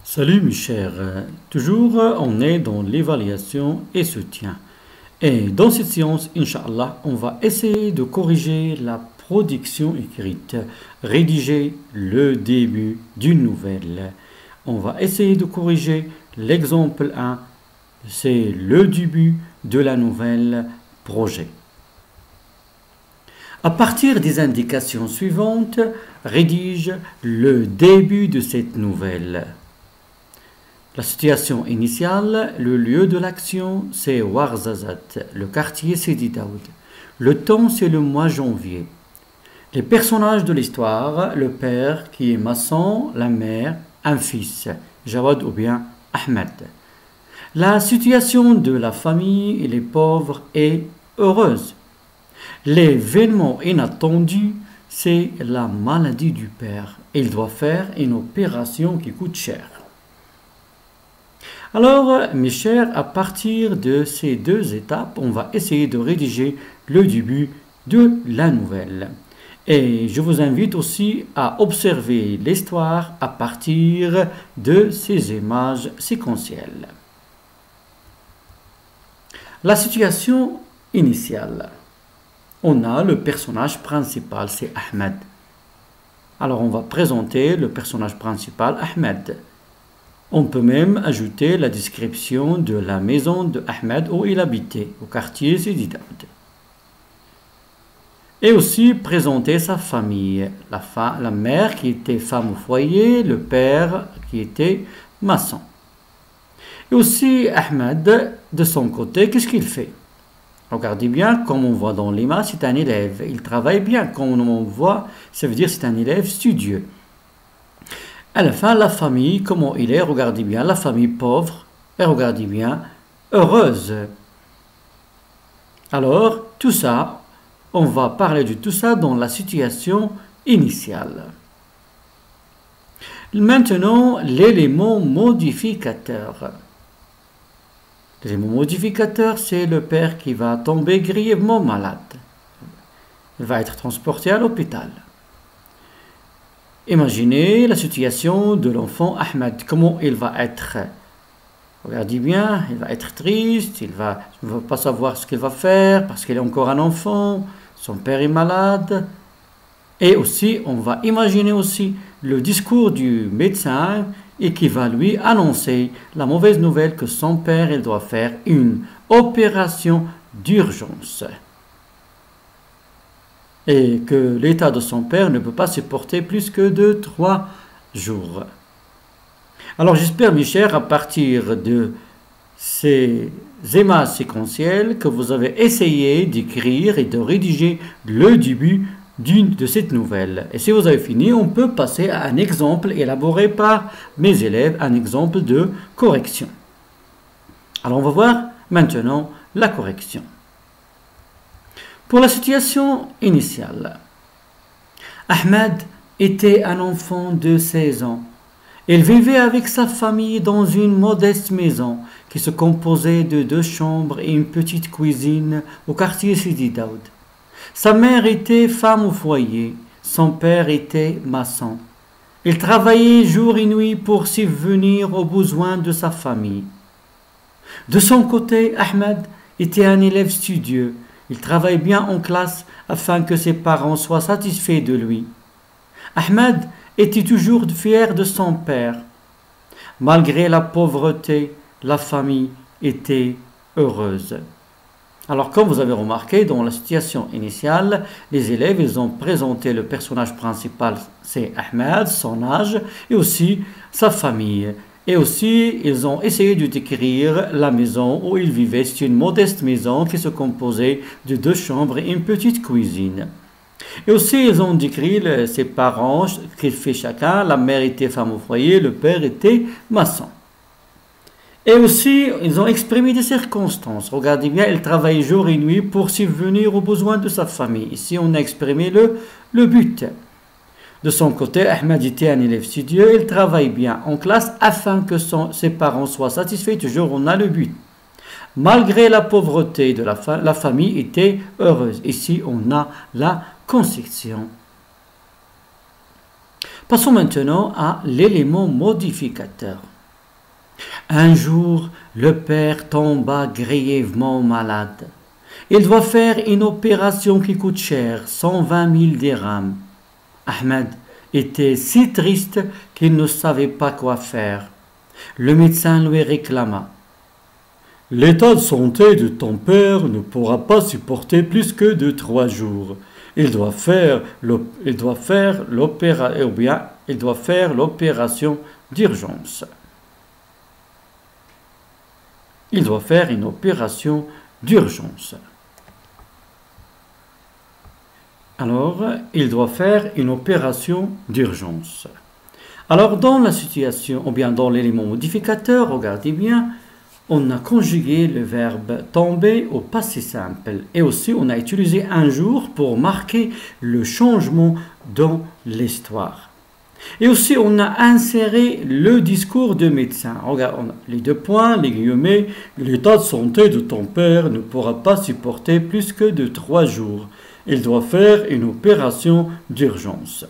Salut mes chers, toujours on est dans l'évaluation et soutien. Et dans cette séance, Inch'Allah, on va essayer de corriger la production écrite, rédiger le début d'une nouvelle. On va essayer de corriger l'exemple 1, c'est le début de la nouvelle projet. À partir des indications suivantes, rédige le début de cette nouvelle. La situation initiale, le lieu de l'action, c'est Ouarzazate, le quartier Sidi Daoud. Le temps, c'est le mois janvier. Les personnages de l'histoire, le père qui est maçon, la mère, un fils, Jawad ou bien Ahmed. La situation de la famille et les pauvres est heureuse. L'événement inattendu, c'est la maladie du père. Il doit faire une opération qui coûte cher. Alors, mes chers, à partir de ces deux étapes, on va essayer de rédiger le début de la nouvelle. Et je vous invite aussi à observer l'histoire à partir de ces images séquentielles. La situation initiale. On a le personnage principal, c'est Ahmed. Alors, on va présenter le personnage principal, Ahmed. On peut même ajouter la description de la maison de Ahmed où il habitait, au quartier Sidi Daoud. Et aussi présenter sa famille, la mère qui était femme au foyer, le père qui était maçon. Et aussi Ahmed, de son côté, qu'est-ce qu'il fait? Regardez bien, comme on voit dans l'image, c'est un élève. Il travaille bien, comme on voit, ça veut dire c'est un élève studieux. À la fin, la famille, comment il est, regardez bien, la famille pauvre, et regardez bien, heureuse. Alors, tout ça, on va parler de tout ça dans la situation initiale. Maintenant, l'élément modificateur. L'élément modificateur, c'est le père qui va tomber grièvement malade. Il va être transporté à l'hôpital. Imaginez la situation de l'enfant Ahmed, comment il va être. Regardez bien, il va être triste, il ne va pas savoir ce qu'il va faire parce qu'il est encore un enfant, son père est malade. Et aussi, on va imaginer aussi le discours du médecin et qui va lui annoncer la mauvaise nouvelle que son père il doit faire une opération d'urgence. Et que l'état de son père ne peut pas supporter plus que 2-3 jours. Alors j'espère, mes chers, à partir de ces images séquentielles, que vous avez essayé d'écrire et de rédiger le début de cette nouvelle. Et si vous avez fini, on peut passer à un exemple élaboré par mes élèves, un exemple de correction. Alors on va voir maintenant la correction. Pour la situation initiale, Ahmed était un enfant de 16 ans. Il vivait avec sa famille dans une modeste maison qui se composait de 2 chambres et une petite cuisine au quartier Sidi Daoud. Sa mère était femme au foyer, son père était maçon. Il travaillait jour et nuit pour subvenir aux besoins de sa famille. De son côté, Ahmed était un élève studieux. Il travaille bien en classe afin que ses parents soient satisfaits de lui. Ahmed était toujours fier de son père. Malgré la pauvreté, la famille était heureuse. Alors, comme vous avez remarqué, dans la situation initiale, les élèves ils ont présenté le personnage principal, c'est Ahmed, son âge, et aussi sa famille. Et aussi, ils ont essayé de décrire la maison où ils vivaient. C'est une modeste maison qui se composait de 2 chambres et une petite cuisine. Et aussi, ils ont décrit ses parents, ce qu'ils faisaient chacun. La mère était femme au foyer, le père était maçon. Et aussi, ils ont exprimé des circonstances. Regardez bien, il travaillait jour et nuit pour subvenir aux besoins de sa famille. Ici, on a exprimé le but. De son côté, Ahmed était un élève studieux, il travaille bien en classe afin que ses parents soient satisfaits. Toujours, on a le but. Malgré la pauvreté de la famille était heureuse. Ici, on a la conception. Passons maintenant à l'élément modificateur. Un jour, le père tomba grièvement malade. Il doit faire une opération qui coûte cher, 120 000 dirhams. Ahmed était si triste qu'il ne savait pas quoi faire. Le médecin lui réclama. L'état de santé de ton père ne pourra pas supporter plus que de 3 jours. Il doit faire l'opération d'urgence. Il doit faire une opération d'urgence. Alors, il doit faire une opération d'urgence. Alors, dans la situation, ou bien dans l'élément modificateur, regardez bien, on a conjugué le verbe tomber au passé simple. Et aussi, on a utilisé un jour pour marquer le changement dans l'histoire. Et aussi, on a inséré le discours de médecin. Regarde, on a les 2 points, les guillemets. L'état de santé de ton père ne pourra pas supporter plus que de 3 jours. Il doit faire une opération d'urgence.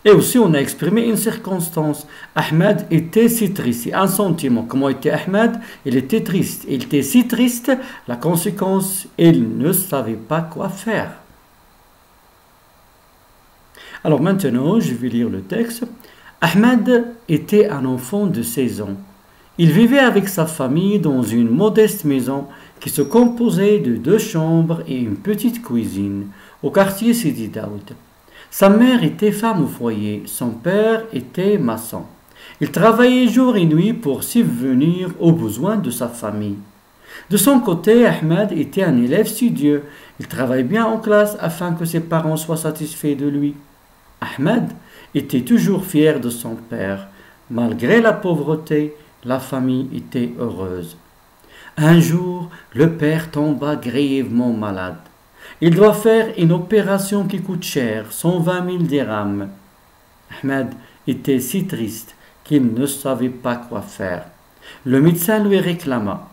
Et aussi, on a exprimé une circonstance. Ahmed était si triste. Un sentiment. Comment était Ahmed? Il était triste. Il était si triste. La conséquence, il ne savait pas quoi faire. Alors maintenant, je vais lire le texte. Ahmed était un enfant de 16 ans. Il vivait avec sa famille dans une modeste maison qui se composait de 2 chambres et une petite cuisine au quartier Sidi Daoud. Sa mère était femme au foyer, son père était maçon. Il travaillait jour et nuit pour subvenir aux besoins de sa famille. De son côté, Ahmed était un élève studieux. Il travaillait bien en classe afin que ses parents soient satisfaits de lui. Ahmed était toujours fier de son père. Malgré la pauvreté, la famille était heureuse. Un jour, le père tomba grièvement malade. Il doit faire une opération qui coûte cher, 120 000 dirhams. Ahmed était si triste qu'il ne savait pas quoi faire. Le médecin lui réclama.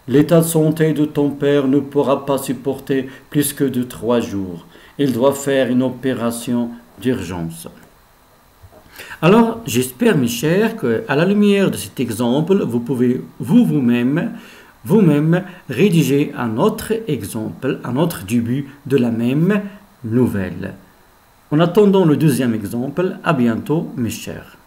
L'état de santé de ton père ne pourra pas supporter plus que de 3 jours. Il doit faire une opération d'urgence. Alors, j'espère, mes chers, qu'à la lumière de cet exemple, vous pouvez vous-même rédiger un autre exemple, un autre début de la même nouvelle. En attendant le deuxième exemple, à bientôt, mes chers.